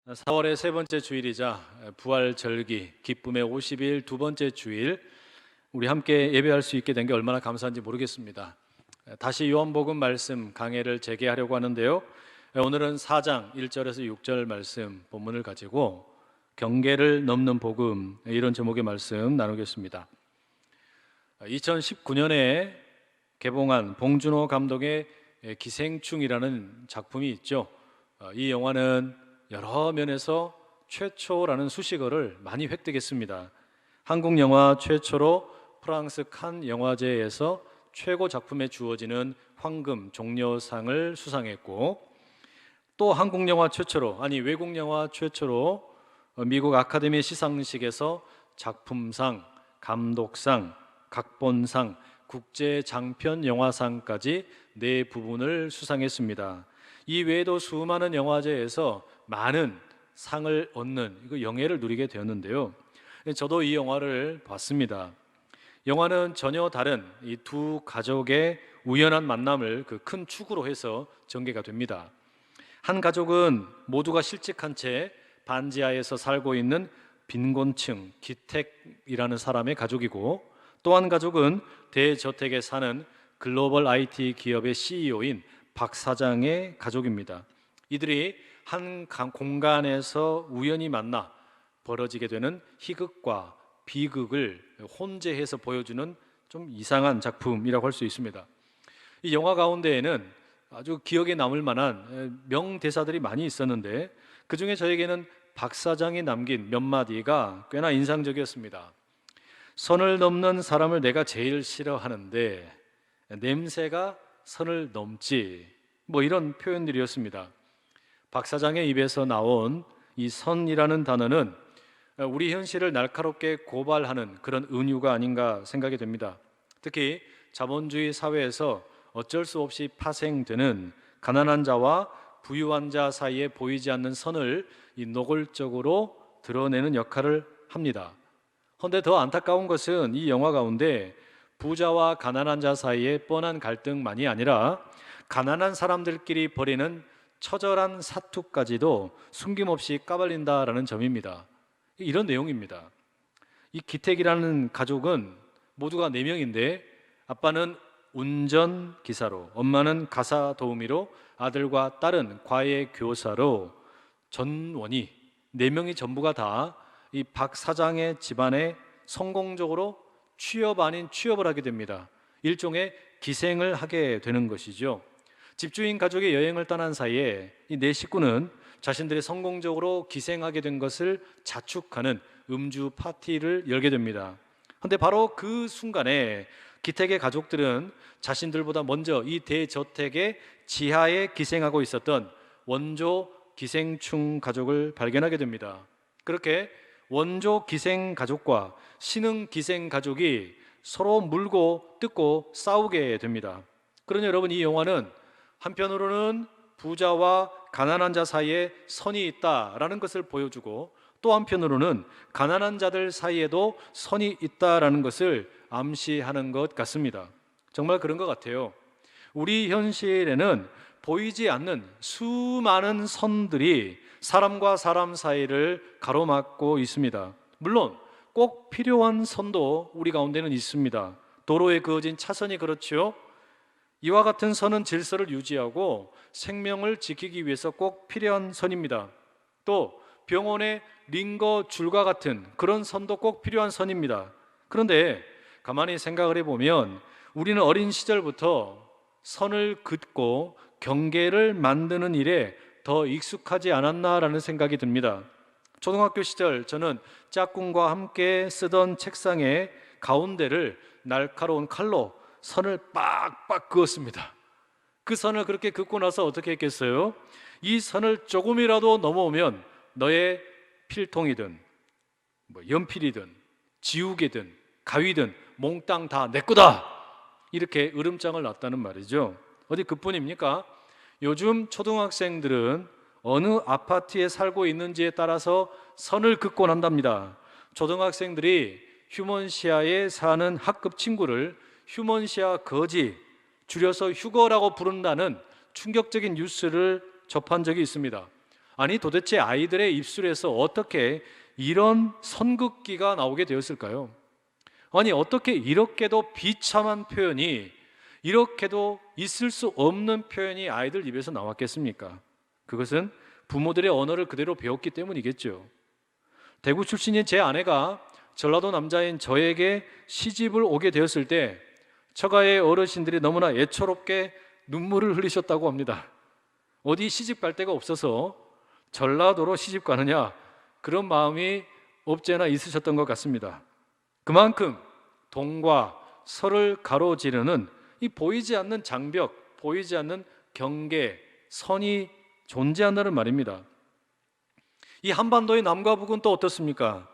4월의 세 번째 주일이자 부활절기 기쁨의 50일 두 번째 주일, 우리 함께 예배할 수 있게 된 게 얼마나 감사한지 모르겠습니다. 다시 요한복음 말씀 강해를 재개하려고 하는데요, 오늘은 4장 1절에서 6절 말씀 본문을 가지고 경계를 넘는 복음, 이런 제목의 말씀 나누겠습니다. 2019년에 개봉한 봉준호 감독의 기생충이라는 작품이 있죠. 이 영화는 여러 면에서 최초라는 수식어를 많이 획득했습니다. 한국 영화 최초로 프랑스 칸 영화제에서 최고 작품에 주어지는 황금 종려상을 수상했고, 또 한국 영화 최초로, 외국 영화 최초로 미국 아카데미 시상식에서 작품상, 감독상, 각본상, 국제 장편 영화상까지 네 부분을 수상했습니다. 이 외에도 수많은 영화제에서 많은 상을 얻는 영예를 누리게 되었는데요, 저도 이 영화를 봤습니다. 영화는 전혀 다른 이 두 가족의 우연한 만남을 그 큰 축으로 해서 전개가 됩니다. 한 가족은 모두가 실직한 채 반지하에서 살고 있는 빈곤층 기택이라는 사람의 가족이고, 또 한 가족은 대저택에 사는 글로벌 IT 기업의 CEO인 박 사장의 가족입니다. 이들이 한 공간에서 우연히 만나 벌어지게 되는 희극과 비극을 혼재해서 보여주는 좀 이상한 작품이라고 할 수 있습니다. 이 영화 가운데에는 아주 기억에 남을 만한 명대사들이 많이 있었는데, 그 중에 저에게는 박 사장이 남긴 몇 마디가 꽤나 인상적이었습니다. 선을 넘는 사람을 내가 제일 싫어하는데 냄새가 선을 넘지, 이런 표현들이었습니다. 박 사장의 입에서 나온 이 선이라는 단어는 우리 현실을 날카롭게 고발하는 그런 은유가 아닌가 생각이 됩니다. 특히 자본주의 사회에서 어쩔 수 없이 파생되는 가난한 자와 부유한 자 사이에 보이지 않는 선을 노골적으로 드러내는 역할을 합니다. 그런데 더 안타까운 것은 이 영화 가운데 부자와 가난한 자 사이의 뻔한 갈등만이 아니라 가난한 사람들끼리 벌이는 처절한 사투까지도 숨김없이 까발린다라는 점입니다. 이런 내용입니다. 이 기택이라는 가족은 모두가 4명인데, 아빠는 운전기사로, 엄마는 가사 도우미로, 아들과 딸은 과외 교사로 전원이 4명이 전부가 다 이 박 사장의 집안에 성공적으로 취업 아닌 취업을 하게 됩니다. 일종의 기생을 하게 되는 것이죠. 집주인 가족이 여행을 떠난 사이에 이 4식구는 자신들이 성공적으로 기생하게 된 것을 자축하는 음주 파티를 열게 됩니다. 그런데 바로 그 순간에 기택의 가족들은 자신들보다 먼저 이 대저택의 지하에 기생하고 있었던 원조 기생충 가족을 발견하게 됩니다. 그렇게 원조 기생 가족과 신흥 기생 가족이 서로 물고 뜯고 싸우게 됩니다. 그러니 여러분, 이 영화는 한편으로는 부자와 가난한 자 사이에 선이 있다라는 것을 보여주고, 또 한편으로는 가난한 자들 사이에도 선이 있다라는 것을 암시하는 것 같습니다. 정말 그런 것 같아요. 우리 현실에는 보이지 않는 수많은 선들이 사람과 사람 사이를 가로막고 있습니다. 물론 꼭 필요한 선도 우리 가운데는 있습니다. 도로에 그어진 차선이 그렇죠. 이와 같은 선은 질서를 유지하고 생명을 지키기 위해서 꼭 필요한 선입니다. 또 병원의 링거 줄과 같은 그런 선도 꼭 필요한 선입니다. 그런데 가만히 생각을 해보면 우리는 어린 시절부터 선을 긋고 경계를 만드는 일에 더 익숙하지 않았나라는 생각이 듭니다. 초등학교 시절 저는 짝꿍과 함께 쓰던 책상의 가운데를 날카로운 칼로 선을 빡빡 그었습니다. 그 선을 그렇게 긋고 나서 어떻게 했겠어요? 이 선을 조금이라도 넘어오면 너의 필통이든 연필이든 지우개든 가위든 몽땅 다 내 거다, 이렇게 으름장을 놨다는 말이죠. 어디 그뿐입니까? 요즘 초등학생들은 어느 아파트에 살고 있는지에 따라서 선을 긋곤 한답니다. 초등학생들이 휴먼시아에 사는 학급 친구를 휴먼시아 거지, 줄여서 휴거라고 부른다는 충격적인 뉴스를 접한 적이 있습니다. 아니 도대체 아이들의 입술에서 어떻게 이런 선긋기가 나오게 되었을까요? 아니 어떻게 이렇게도 비참한 표현이, 이렇게도 있을 수 없는 표현이 아이들 입에서 나왔겠습니까? 그것은 부모들의 언어를 그대로 배웠기 때문이겠죠. 대구 출신인 제 아내가 전라도 남자인 저에게 시집을 오게 되었을 때 처가의 어르신들이 너무나 애처롭게 눈물을 흘리셨다고 합니다. 어디 시집 갈 데가 없어서 전라도로 시집 가느냐, 그런 마음이 없지않아 있으셨던 것 같습니다. 그만큼 동과 설을 가로지르는 이 보이지 않는 장벽, 보이지 않는 경계, 선이 존재한다는 말입니다. 이 한반도의 남과 북은 또 어떻습니까?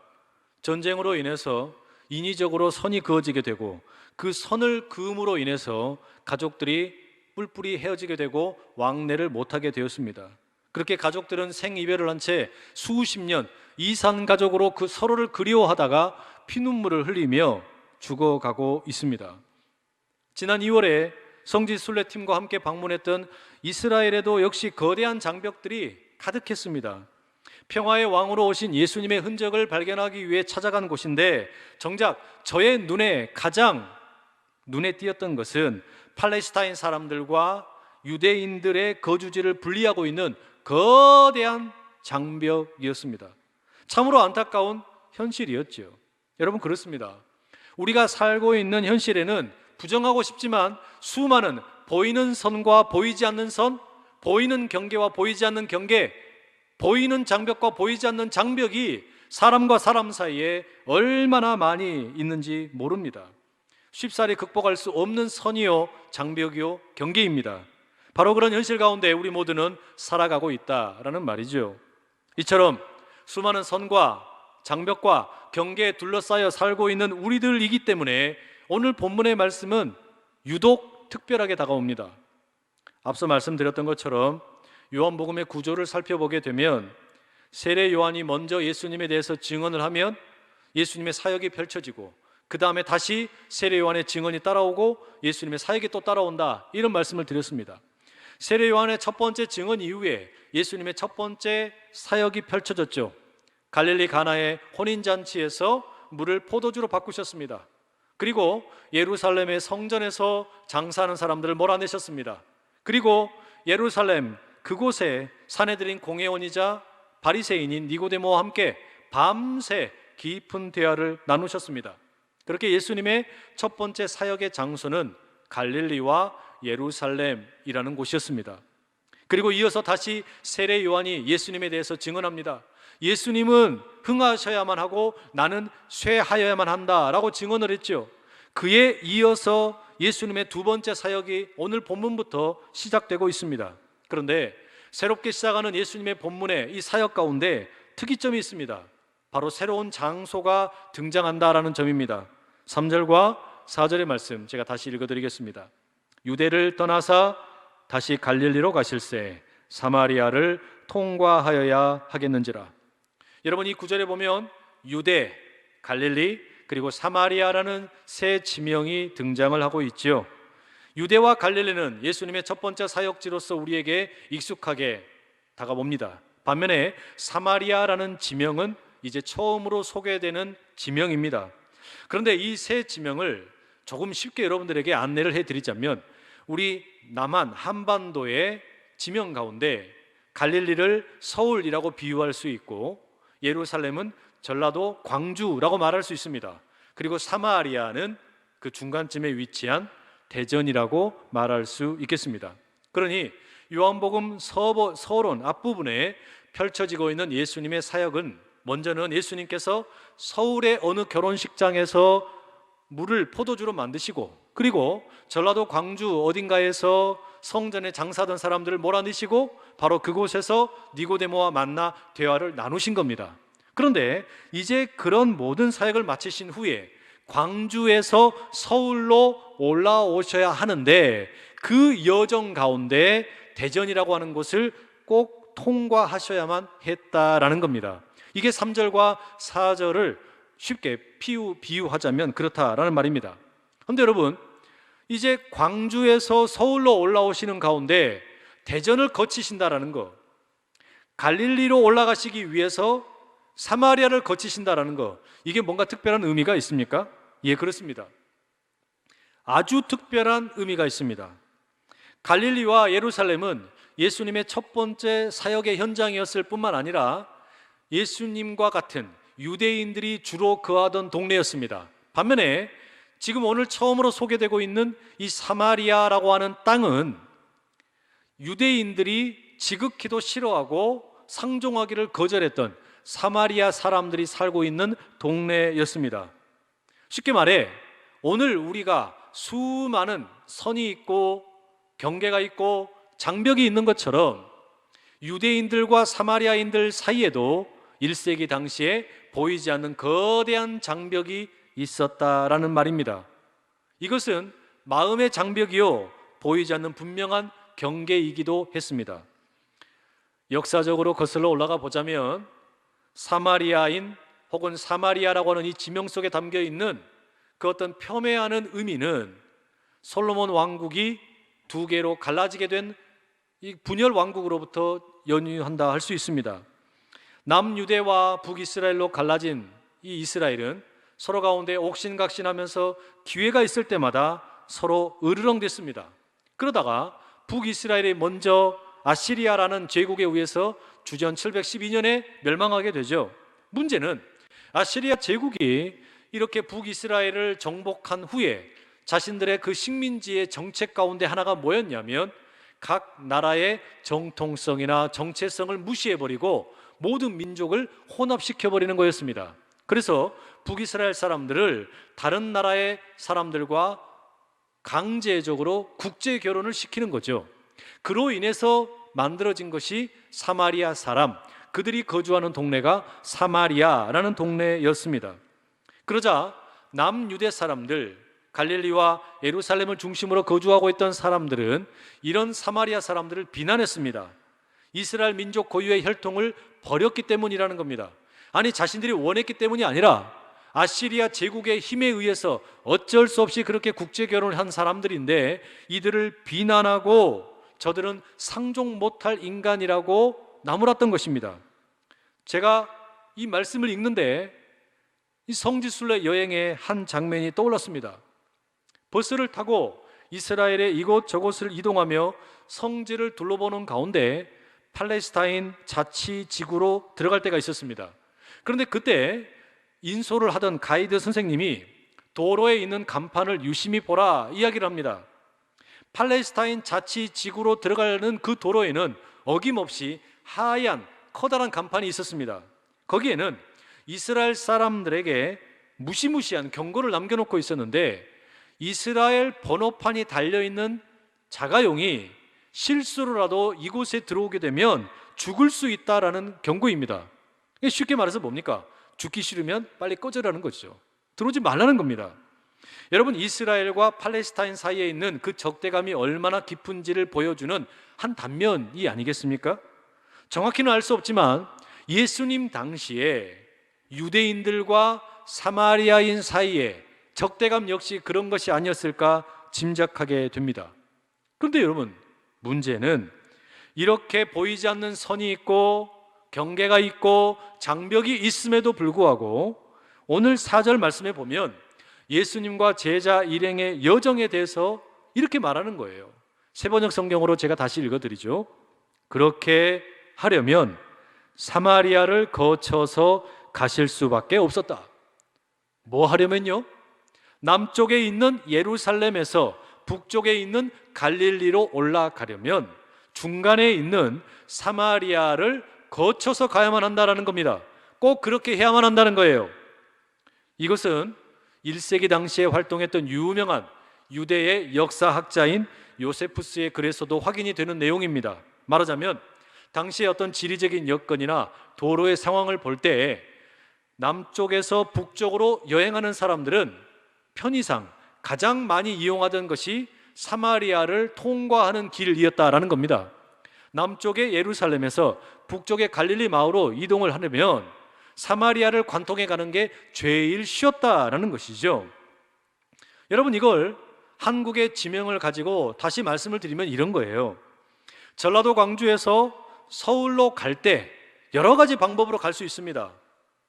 전쟁으로 인해서 인위적으로 선이 그어지게 되고 그 선을 그음으로 인해서 가족들이 뿔뿔이 헤어지게 되고 왕래를 못하게 되었습니다. 그렇게 가족들은 생이별을 한 채 수십 년 이산가족으로 그 서로를 그리워하다가 피눈물을 흘리며 죽어가고 있습니다. 지난 2월에 성지 순례팀과 함께 방문했던 이스라엘에도 역시 거대한 장벽들이 가득했습니다. 평화의 왕으로 오신 예수님의 흔적을 발견하기 위해 찾아간 곳인데 정작 저의 눈에 가장 눈에 띄었던 것은 팔레스타인 사람들과 유대인들의 거주지를 분리하고 있는 거대한 장벽이었습니다. 참으로 안타까운 현실이었죠. 여러분, 그렇습니다. 우리가 살고 있는 현실에는 부정하고 싶지만 수많은 보이는 선과 보이지 않는 선, 보이는 경계와 보이지 않는 경계, 보이는 장벽과 보이지 않는 장벽이 사람과 사람 사이에 얼마나 많이 있는지 모릅니다. 쉽사리 극복할 수 없는 선이요, 장벽이요, 경계입니다. 바로 그런 현실 가운데 우리 모두는 살아가고 있다라는 말이죠. 이처럼 수많은 선과 장벽과 경계에 둘러싸여 살고 있는 우리들이기 때문에 오늘 본문의 말씀은 유독 특별하게 다가옵니다. 앞서 말씀드렸던 것처럼 요한복음의 구조를 살펴보게 되면 세례 요한이 먼저 예수님에 대해서 증언을 하면 예수님의 사역이 펼쳐지고 그 다음에 다시 세례 요한의 증언이 따라오고 예수님의 사역이 또 따라온다, 이런 말씀을 드렸습니다. 세례 요한의 첫 번째 증언 이후에 예수님의 첫 번째 사역이 펼쳐졌죠. 갈릴리 가나의 혼인잔치에서 물을 포도주로 바꾸셨습니다. 그리고 예루살렘의 성전에서 장사하는 사람들을 몰아내셨습니다. 그리고 예루살렘 그곳에 사내들인 공회원이자 바리새인인 니고데모와 함께 밤새 깊은 대화를 나누셨습니다. 그렇게 예수님의 첫 번째 사역의 장소는 갈릴리와 예루살렘이라는 곳이었습니다. 그리고 이어서 다시 세례 요한이 예수님에 대해서 증언합니다. 예수님은 흥하셔야만 하고 나는 쇠하여야만 한다라고 증언을 했죠. 그에 이어서 예수님의 두 번째 사역이 오늘 본문부터 시작되고 있습니다. 그런데 새롭게 시작하는 예수님의 본문의 이 사역 가운데 특이점이 있습니다. 바로 새로운 장소가 등장한다라는 점입니다. 3절과 4절의 말씀 제가 다시 읽어드리겠습니다. 유대를 떠나사 다시 갈릴리로 가실새 사마리아를 통과하여야 하겠는지라. 여러분, 이 구절에 보면 유대, 갈릴리, 그리고 사마리아라는 세 지명이 등장을 하고 있지요. 유대와 갈릴리는 예수님의 첫 번째 사역지로서 우리에게 익숙하게 다가옵니다. 반면에 사마리아라는 지명은 이제 처음으로 소개되는 지명입니다. 그런데 이 세 지명을 조금 쉽게 여러분들에게 안내를 해드리자면 우리 남한 한반도의 지명 가운데 갈릴리를 서울이라고 비유할 수 있고 예루살렘은 전라도 광주라고 말할 수 있습니다. 그리고 사마리아는 그 중간쯤에 위치한 대전이라고 말할 수 있겠습니다. 그러니 요한복음 서론 앞부분에 펼쳐지고 있는 예수님의 사역은 먼저는 예수님께서 서울의 어느 결혼식장에서 물을 포도주로 만드시고 그리고 전라도 광주 어딘가에서 성전에 장사하던 사람들을 몰아내시고 바로 그곳에서 니고데모와 만나 대화를 나누신 겁니다. 그런데 이제 그런 모든 사역을 마치신 후에 광주에서 서울로 올라오셔야 하는데 그 여정 가운데 대전이라고 하는 곳을 꼭 통과하셔야만 했다라는 겁니다. 이게 3절과 4절을 쉽게 비유하자면 그렇다라는 말입니다. 그런데 여러분, 이제 광주에서 서울로 올라오시는 가운데 대전을 거치신다라는 거, 갈릴리로 올라가시기 위해서 사마리아를 거치신다라는 거, 이게 뭔가 특별한 의미가 있습니까? 예, 그렇습니다. 아주 특별한 의미가 있습니다. 갈릴리와 예루살렘은 예수님의 첫 번째 사역의 현장이었을 뿐만 아니라 예수님과 같은 유대인들이 주로 거하던 동네였습니다. 반면에 지금 오늘 처음으로 소개되고 있는 이 사마리아라고 하는 땅은 유대인들이 지극히도 싫어하고 상종하기를 거절했던 사마리아 사람들이 살고 있는 동네였습니다. 쉽게 말해 오늘 우리가 수많은 선이 있고 경계가 있고 장벽이 있는 것처럼 유대인들과 사마리아인들 사이에도 1세기 당시에 보이지 않는 거대한 장벽이 있었다라는 말입니다. 이것은 마음의 장벽이요, 보이지 않는 분명한 경계이기도 했습니다. 역사적으로 거슬러 올라가 보자면 사마리아인 혹은 사마리아라고 하는 이 지명 속에 담겨 있는 그 어떤 폄훼하는 의미는 솔로몬 왕국이 두 개로 갈라지게 된 이 분열 왕국으로부터 연유한다 할 수 있습니다. 남유대와 북이스라엘로 갈라진 이 이스라엘은 서로 가운데 옥신각신하면서 기회가 있을 때마다 서로 으르렁댔습니다. 그러다가 북이스라엘이 먼저 아시리아라는 제국에 의해서 주전 712년에 멸망하게 되죠. 문제는 아시리아 제국이 이렇게 북이스라엘을 정복한 후에 자신들의 그 식민지의 정책 가운데 하나가 뭐였냐면 각 나라의 정통성이나 정체성을 무시해버리고 모든 민족을 혼합시켜버리는 거였습니다. 그래서 북이스라엘 사람들을 다른 나라의 사람들과 강제적으로 국제 결혼을 시키는 거죠. 그로 인해서 만들어진 것이 사마리아 사람, 그들이 거주하는 동네가 사마리아라는 동네였습니다. 그러자 남유대 사람들, 갈릴리와 예루살렘을 중심으로 거주하고 있던 사람들은 이런 사마리아 사람들을 비난했습니다. 이스라엘 민족 고유의 혈통을 버렸기 때문이라는 겁니다. 아니, 자신들이 원했기 때문이 아니라 아시리아 제국의 힘에 의해서 어쩔 수 없이 그렇게 국제 결혼을 한 사람들인데 이들을 비난하고 저들은 상종 못할 인간이라고 나무랐던 것입니다. 제가 이 말씀을 읽는데 이 성지순례 여행의 한 장면이 떠올랐습니다. 버스를 타고 이스라엘의 이곳저곳을 이동하며 성지를 둘러보는 가운데 팔레스타인 자치지구로 들어갈 때가 있었습니다. 그런데 그때 인솔을 하던 가이드 선생님이 도로에 있는 간판을 유심히 보라 이야기를 합니다. 팔레스타인 자치지구로 들어가는 그 도로에는 어김없이 하얀 커다란 간판이 있었습니다. 거기에는 이스라엘 사람들에게 무시무시한 경고를 남겨놓고 있었는데 이스라엘 번호판이 달려있는 자가용이 실수로라도 이곳에 들어오게 되면 죽을 수 있다라는 경고입니다. 쉽게 말해서 뭡니까? 죽기 싫으면 빨리 꺼져라는 거죠. 들어오지 말라는 겁니다. 여러분, 이스라엘과 팔레스타인 사이에 있는 그 적대감이 얼마나 깊은지를 보여주는 한 단면이 아니겠습니까? 정확히는 알 수 없지만 예수님 당시에 유대인들과 사마리아인 사이에 적대감 역시 그런 것이 아니었을까 짐작하게 됩니다. 그런데 여러분, 문제는 이렇게 보이지 않는 선이 있고 경계가 있고 장벽이 있음에도 불구하고 오늘 4절 말씀에 보면 예수님과 제자 일행의 여정에 대해서 이렇게 말하는 거예요. 세번역 성경으로 제가 다시 읽어드리죠. 그렇게 하려면 사마리아를 거쳐서 가실 수밖에 없었다. 뭐 하려면요? 남쪽에 있는 예루살렘에서 북쪽에 있는 갈릴리로 올라가려면 중간에 있는 사마리아를 거쳐서 가야만 한다는 겁니다. 꼭 그렇게 해야만 한다는 거예요. 이것은 1세기 당시에 활동했던 유명한 유대의 역사학자인 요세푸스의 글에서도 확인이 되는 내용입니다. 말하자면 당시의 어떤 지리적인 여건이나 도로의 상황을 볼 때 남쪽에서 북쪽으로 여행하는 사람들은 편의상 가장 많이 이용하던 것이 사마리아를 통과하는 길이었다라는 겁니다. 남쪽의 예루살렘에서 북쪽의 갈릴리 마을로 이동을 하려면 사마리아를 관통해 가는 게 제일 쉬웠다라는 것이죠. 여러분, 이걸 한국의 지명을 가지고 다시 말씀을 드리면 이런 거예요. 전라도 광주에서 서울로 갈 때 여러 가지 방법으로 갈 수 있습니다.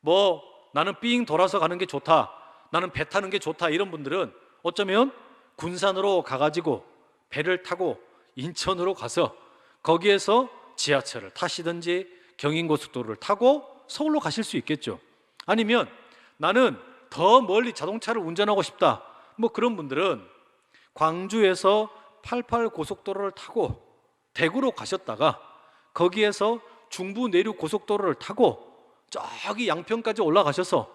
뭐 나는 삥 돌아서 가는 게 좋다, 나는 배 타는 게 좋다, 이런 분들은 어쩌면 군산으로 가가지고 배를 타고 인천으로 가서 거기에서 지하철을 타시든지 경인고속도로를 타고 서울로 가실 수 있겠죠. 아니면 나는 더 멀리 자동차를 운전하고 싶다, 뭐 그런 분들은 광주에서 88고속도로를 타고 대구로 가셨다가 거기에서 중부 내륙 고속도로를 타고 저기 양평까지 올라가셔서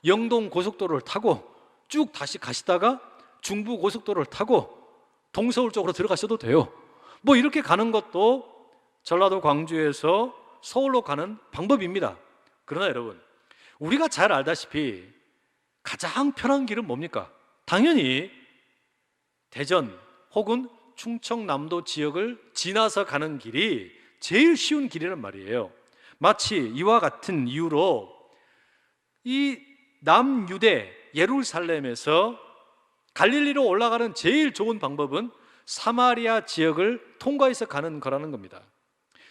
영동 고속도로를 타고 쭉 다시 가시다가 중부 고속도로를 타고 동서울 쪽으로 들어가셔도 돼요. 뭐 이렇게 가는 것도 전라도 광주에서 서울로 가는 방법입니다. 그러나 여러분, 우리가 잘 알다시피 가장 편한 길은 뭡니까? 당연히 대전 혹은 충청남도 지역을 지나서 가는 길이 제일 쉬운 길이란 말이에요. 마치 이와 같은 이유로 이 남유대 예루살렘에서 갈릴리로 올라가는 제일 좋은 방법은 사마리아 지역을 통과해서 가는 거라는 겁니다.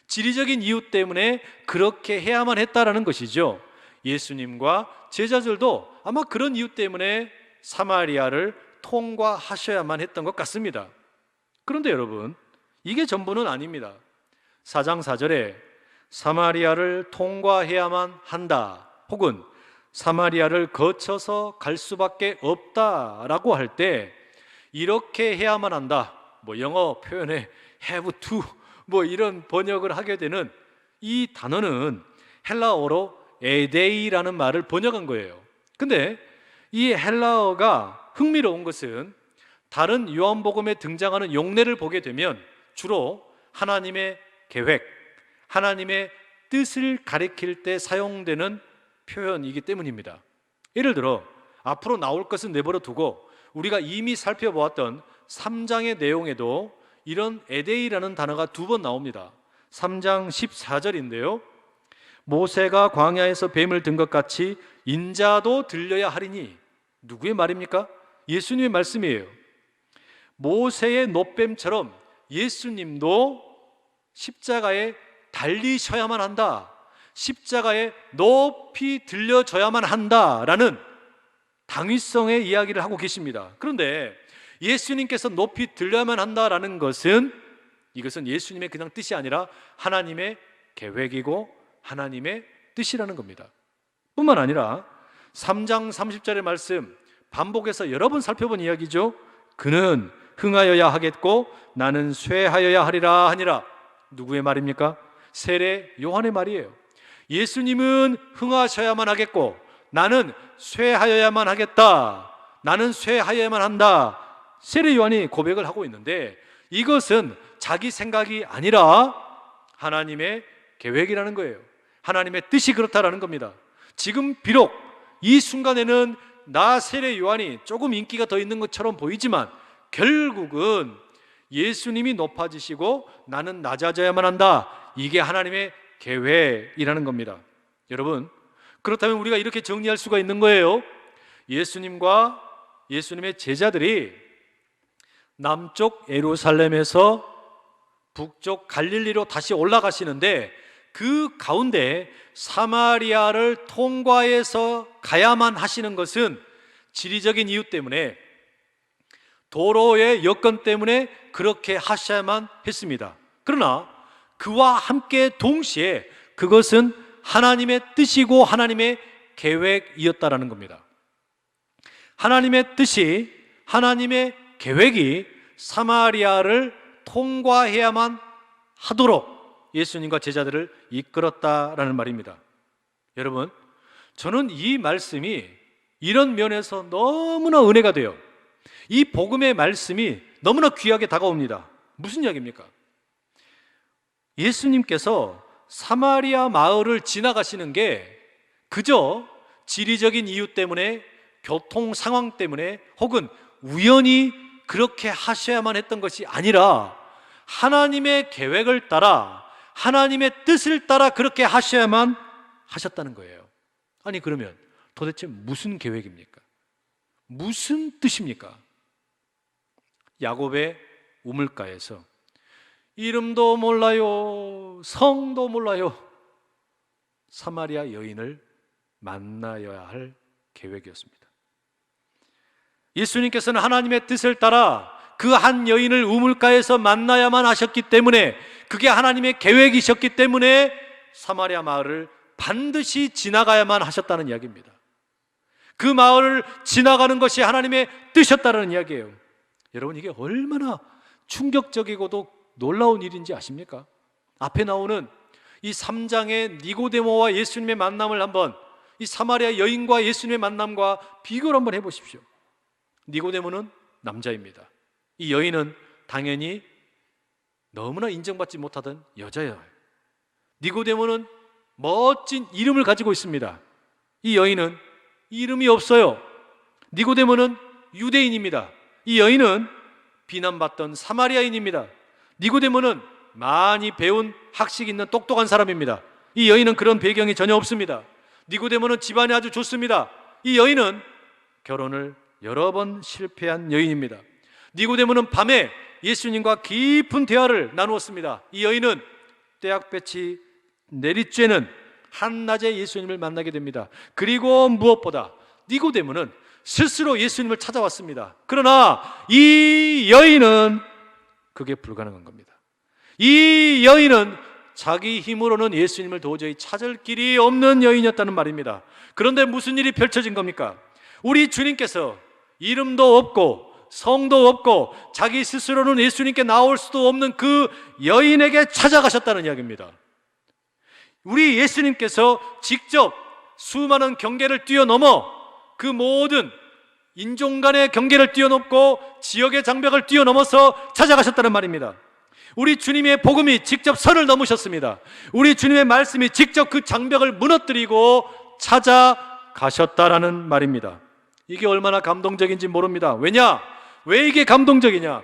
지리적인 이유 때문에 그렇게 해야만 했다라는 것이죠. 예수님과 제자들도 아마 그런 이유 때문에 사마리아를 통과하셔야만 했던 것 같습니다. 그런데 여러분, 이게 전부는 아닙니다. 4장 4절에 사마리아를 통과해야만 한다, 혹은 사마리아를 거쳐서 갈 수밖에 없다라고 할 때 이렇게 해야만 한다, 뭐 영어 표현에 have to, 뭐 이런 번역을 하게 되는 이 단어는 헬라어로 에데이라는 말을 번역한 거예요. 근데 이 헬라어가 흥미로운 것은 다른 요한복음에 등장하는 용례를 보게 되면 주로 하나님의 계획, 하나님의 뜻을 가리킬 때 사용되는 표현이기 때문입니다. 예를 들어 앞으로 나올 것은 내버려 두고 우리가 이미 살펴보았던 3장의 내용에도 이런 에데이라는 단어가 2번 나옵니다. 3장 14절인데요, 모세가 광야에서 뱀을 든 것 같이 인자도 들려야 하리니. 누구의 말입니까? 예수님의 말씀이에요. 모세의 노뱀처럼 예수님도 십자가에 달리셔야만 한다, 십자가에 높이 들려져야만 한다라는 당위성의 이야기를 하고 계십니다. 그런데 예수님께서 높이 들려야만 한다라는 것은, 이것은 예수님의 그냥 뜻이 아니라 하나님의 계획이고 하나님의 뜻이라는 겁니다. 뿐만 아니라 3장 30절의 말씀 반복해서 여러 번 살펴본 이야기죠. 그는 흥하여야 하겠고 나는 쇠하여야 하리라 하니라. 누구의 말입니까? 세례 요한의 말이에요. 예수님은 흥하셔야만 하겠고 나는 쇠하여야만 하겠다, 나는 쇠하여야만 한다, 세례 요한이 고백을 하고 있는데 이것은 자기 생각이 아니라 하나님의 계획이라는 거예요. 하나님의 뜻이 그렇다라는 겁니다. 지금 비록 이 순간에는 나 세례 요한이 조금 인기가 더 있는 것처럼 보이지만 결국은 예수님이 높아지시고 나는 낮아져야만 한다, 이게 하나님의 계획이라는 겁니다. 여러분, 그렇다면 우리가 이렇게 정리할 수가 있는 거예요. 예수님과 예수님의 제자들이 남쪽 예루살렘에서 북쪽 갈릴리로 다시 올라가시는데 그 가운데 사마리아를 통과해서 가야만 하시는 것은 지리적인 이유 때문에, 도로의 여건 때문에 그렇게 하셔야만 했습니다. 그러나 그와 함께 동시에 그것은 하나님의 뜻이고 하나님의 계획이었다라는 겁니다. 하나님의 뜻이, 하나님의 계획이 사마리아를 통과해야만 하도록 예수님과 제자들을 이끌었다라는 말입니다. 여러분, 저는 이 말씀이 이런 면에서 너무나 은혜가 돼요. 이 복음의 말씀이 너무나 귀하게 다가옵니다. 무슨 이야기입니까? 예수님께서 사마리아 마을을 지나가시는 게 그저 지리적인 이유 때문에, 교통 상황 때문에, 혹은 우연히 그렇게 하셔야만 했던 것이 아니라 하나님의 계획을 따라, 하나님의 뜻을 따라 그렇게 하셔야만 하셨다는 거예요. 아니 그러면 도대체 무슨 계획입니까? 무슨 뜻입니까? 야곱의 우물가에서 이름도 몰라요, 성도 몰라요. 사마리아 여인을 만나야 할 계획이었습니다. 예수님께서는 하나님의 뜻을 따라 그 한 여인을 우물가에서 만나야만 하셨기 때문에, 그게 하나님의 계획이셨기 때문에 사마리아 마을을 반드시 지나가야만 하셨다는 이야기입니다. 그 마을을 지나가는 것이 하나님의 뜻이었다는 이야기예요. 여러분, 이게 얼마나 충격적이고도 놀라운 일인지 아십니까? 앞에 나오는 이 3장의 니고데모와 예수님의 만남을 한번, 이 사마리아 여인과 예수님의 만남과 비교를 한번 해보십시오. 니고데모는 남자입니다. 이 여인은 당연히 너무나 인정받지 못하던 여자예요. 니고데모는 멋진 이름을 가지고 있습니다. 이 여인은 이름이 없어요. 니고데모는 유대인입니다. 이 여인은 비난받던 사마리아인입니다. 니고데모는 많이 배운 학식 있는 똑똑한 사람입니다. 이 여인은 그런 배경이 전혀 없습니다. 니고데모는 집안이 아주 좋습니다. 이 여인은 결혼을 여러 번 실패한 여인입니다. 니고데모는 밤에 예수님과 깊은 대화를 나누었습니다. 이 여인은 떼약볕이 내리쬐는 한낮에 예수님을 만나게 됩니다. 그리고 무엇보다 니고데모는 스스로 예수님을 찾아왔습니다. 그러나 이 여인은 그게 불가능한 겁니다. 이 여인은 자기 힘으로는 예수님을 도저히 찾을 길이 없는 여인이었다는 말입니다. 그런데 무슨 일이 펼쳐진 겁니까? 우리 주님께서 이름도 없고 성도 없고 자기 스스로는 예수님께 나올 수도 없는 그 여인에게 찾아가셨다는 이야기입니다. 우리 예수님께서 직접 수많은 경계를 뛰어넘어 그 모든 인종 간의 경계를 뛰어넘고 지역의 장벽을 뛰어넘어서 찾아가셨다는 말입니다. 우리 주님의 복음이 직접 선을 넘으셨습니다. 우리 주님의 말씀이 직접 그 장벽을 무너뜨리고 찾아가셨다라는 말입니다. 이게 얼마나 감동적인지 모릅니다. 왜냐? 왜 이게 감동적이냐?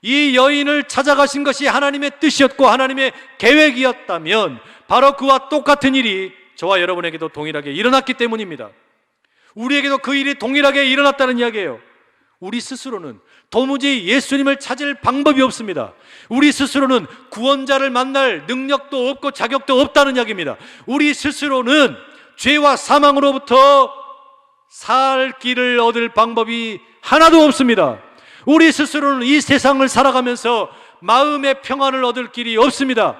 이 여인을 찾아가신 것이 하나님의 뜻이었고 하나님의 계획이었다면 바로 그와 똑같은 일이 저와 여러분에게도 동일하게 일어났기 때문입니다. 우리에게도 그 일이 동일하게 일어났다는 이야기예요. 우리 스스로는 도무지 예수님을 찾을 방법이 없습니다. 우리 스스로는 구원자를 만날 능력도 없고 자격도 없다는 이야기입니다. 우리 스스로는 죄와 사망으로부터 살 길을 얻을 방법이 하나도 없습니다. 우리 스스로는 이 세상을 살아가면서 마음의 평안을 얻을 길이 없습니다.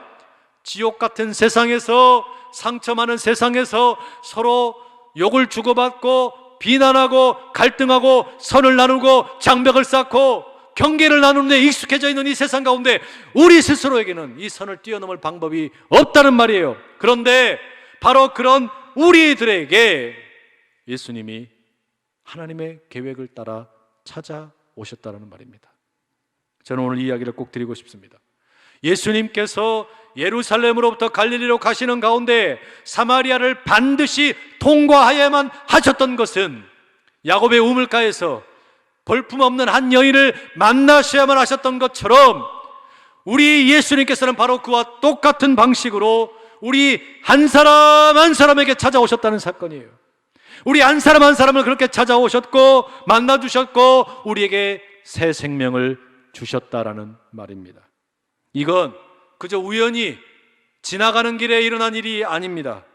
지옥 같은 세상에서, 상처 많은 세상에서 서로 욕을 주고받고 비난하고 갈등하고 선을 나누고 장벽을 쌓고 경계를 나누는 데 익숙해져 있는 이 세상 가운데 우리 스스로에게는 이 선을 뛰어넘을 방법이 없다는 말이에요. 그런데 바로 그런 우리들에게 예수님이 하나님의 계획을 따라 찾아오셨다는 말입니다. 저는 오늘 이 이야기를 꼭 드리고 싶습니다. 예수님께서 예루살렘으로부터 갈릴리로 가시는 가운데 사마리아를 반드시 통과하야만 하셨던 것은 야곱의 우물가에서 볼품없는 한 여인을 만나셔야만 하셨던 것처럼 우리 예수님께서는 바로 그와 똑같은 방식으로 우리 한 사람 한 사람에게 찾아오셨다는 사건이에요. 우리 한 사람 한 사람을 그렇게 찾아오셨고 만나주셨고 우리에게 새 생명을 주셨다라는 말입니다. 이건 그저 우연히 지나가는 길에 일어난 일이 아닙니다.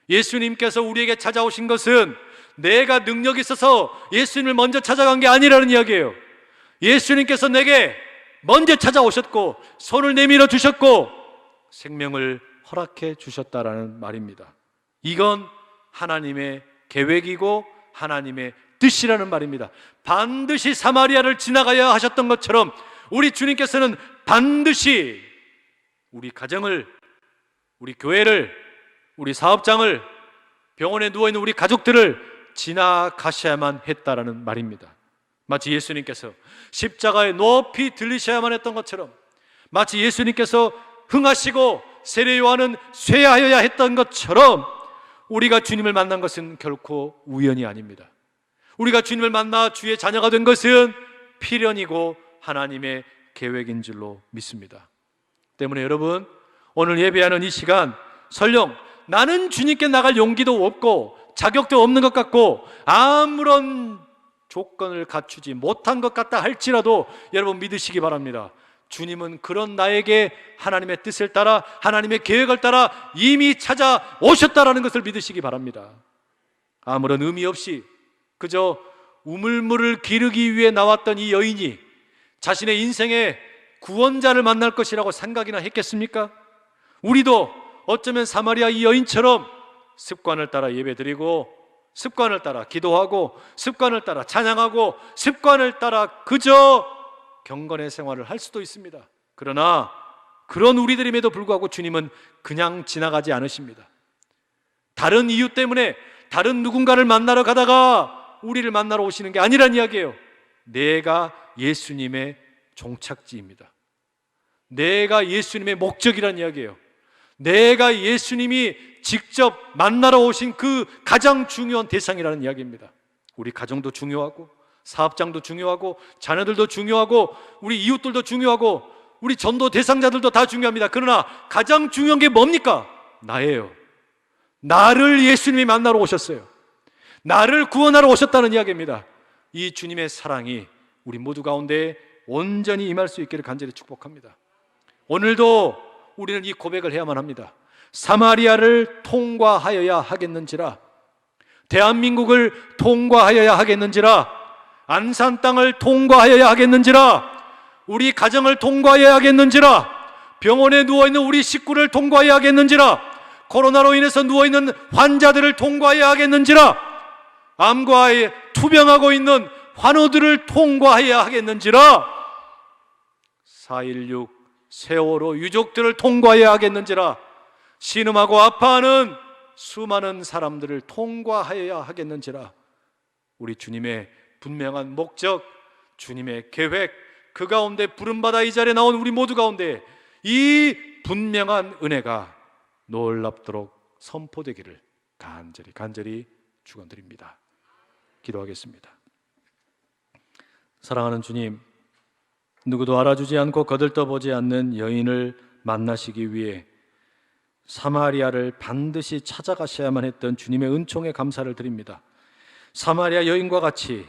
예수님께서 우리에게 찾아오신 것은 내가 능력이 있어서 예수님을 먼저 찾아간 게 아니라는 이야기예요. 예수님께서 내게 먼저 찾아오셨고 손을 내밀어 주셨고 생명을 허락해 주셨다라는 말입니다. 이건 하나님의 계획이고 하나님의 뜻이라는 말입니다. 반드시 사마리아를 지나가야 하셨던 것처럼 우리 주님께서는 반드시 우리 가정을, 우리 교회를, 우리 사업장을, 병원에 누워있는 우리 가족들을 지나가셔야만 했다라는 말입니다. 마치 예수님께서 십자가에 높이 들리셔야만 했던 것처럼, 마치 예수님께서 흥하시고 세례 요한은 쇠하여야 했던 것처럼 우리가 주님을 만난 것은 결코 우연이 아닙니다. 우리가 주님을 만나 주의 자녀가 된 것은 필연이고 하나님의 계획인 줄로 믿습니다. 때문에 여러분, 오늘 예배하는 이 시간 설령 나는 주님께 나갈 용기도 없고 자격도 없는 것 같고 아무런 조건을 갖추지 못한 것 같다 할지라도 여러분 믿으시기 바랍니다. 주님은 그런 나에게 하나님의 뜻을 따라, 하나님의 계획을 따라 이미 찾아오셨다라는 것을 믿으시기 바랍니다. 아무런 의미 없이 그저 우물물을 기르기 위해 나왔던 이 여인이 자신의 인생의 구원자를 만날 것이라고 생각이나 했겠습니까? 우리도 어쩌면 사마리아 이 여인처럼 습관을 따라 예배드리고, 습관을 따라 기도하고, 습관을 따라 찬양하고, 습관을 따라 그저 경건의 생활을 할 수도 있습니다. 그러나 그런 우리들임에도 불구하고 주님은 그냥 지나가지 않으십니다. 다른 이유 때문에 다른 누군가를 만나러 가다가 우리를 만나러 오시는 게 아니란 이야기예요. 내가 예수님의 종착지입니다. 내가 예수님의 목적이란 이야기예요. 내가 예수님이 직접 만나러 오신 그 가장 중요한 대상이라는 이야기입니다. 우리 가정도 중요하고, 사업장도 중요하고, 자녀들도 중요하고, 우리 이웃들도 중요하고, 우리 전도 대상자들도 다 중요합니다. 그러나 가장 중요한 게 뭡니까? 나예요. 나를 예수님이 만나러 오셨어요. 나를 구원하러 오셨다는 이야기입니다. 이 주님의 사랑이 우리 모두 가운데 온전히 임할 수 있기를 간절히 축복합니다. 오늘도 우리는 이 고백을 해야만 합니다. 사마리아를 통과하여야 하겠는지라, 대한민국을 통과하여야 하겠는지라, 안산 땅을 통과하여야 하겠는지라, 우리 가정을 통과해야 하겠는지라, 병원에 누워있는 우리 식구를 통과해야 하겠는지라, 코로나로 인해서 누워있는 환자들을 통과해야 하겠는지라, 암과 투병하고 있는 환우들을 통과해야 하겠는지라, 4.16 세월호 유족들을 통과해야 하겠는지라, 신음하고 아파하는 수많은 사람들을 통과해야 하겠는지라, 우리 주님의 분명한 목적, 주님의 계획, 그 가운데 부름받아 이 자리에 나온 우리 모두 가운데 이 분명한 은혜가 놀랍도록 선포되기를 간절히 축원드립니다. 기도하겠습니다. 사랑하는 주님, 누구도 알아주지 않고 거들떠보지 않는 여인을 만나시기 위해 사마리아를 반드시 찾아가셔야만 했던 주님의 은총에 감사를 드립니다. 사마리아 여인과 같이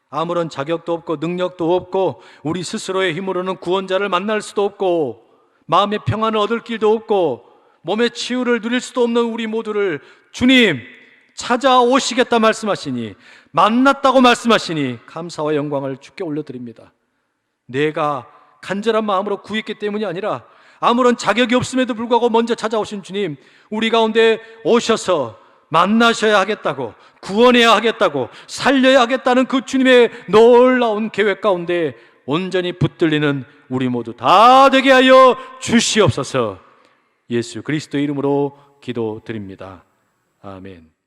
아무런 자격도 없고 능력도 없고 우리 스스로의 힘으로는 구원자를 만날 수도 없고 마음의 평안을 얻을 길도 없고 몸의 치유를 누릴 수도 없는 우리 모두를 주님 찾아오시겠다 말씀하시니, 만났다고 말씀하시니 감사와 영광을 주께 올려드립니다. 내가 간절한 마음으로 구했기 때문이 아니라 아무런 자격이 없음에도 불구하고 먼저 찾아오신 주님, 우리 가운데 오셔서 만나셔야 하겠다고, 구원해야 하겠다고, 살려야 하겠다는 그 주님의 놀라운 계획 가운데 온전히 붙들리는 우리 모두 다 되게 하여 주시옵소서. 예수 그리스도의 이름으로 기도드립니다. 아멘.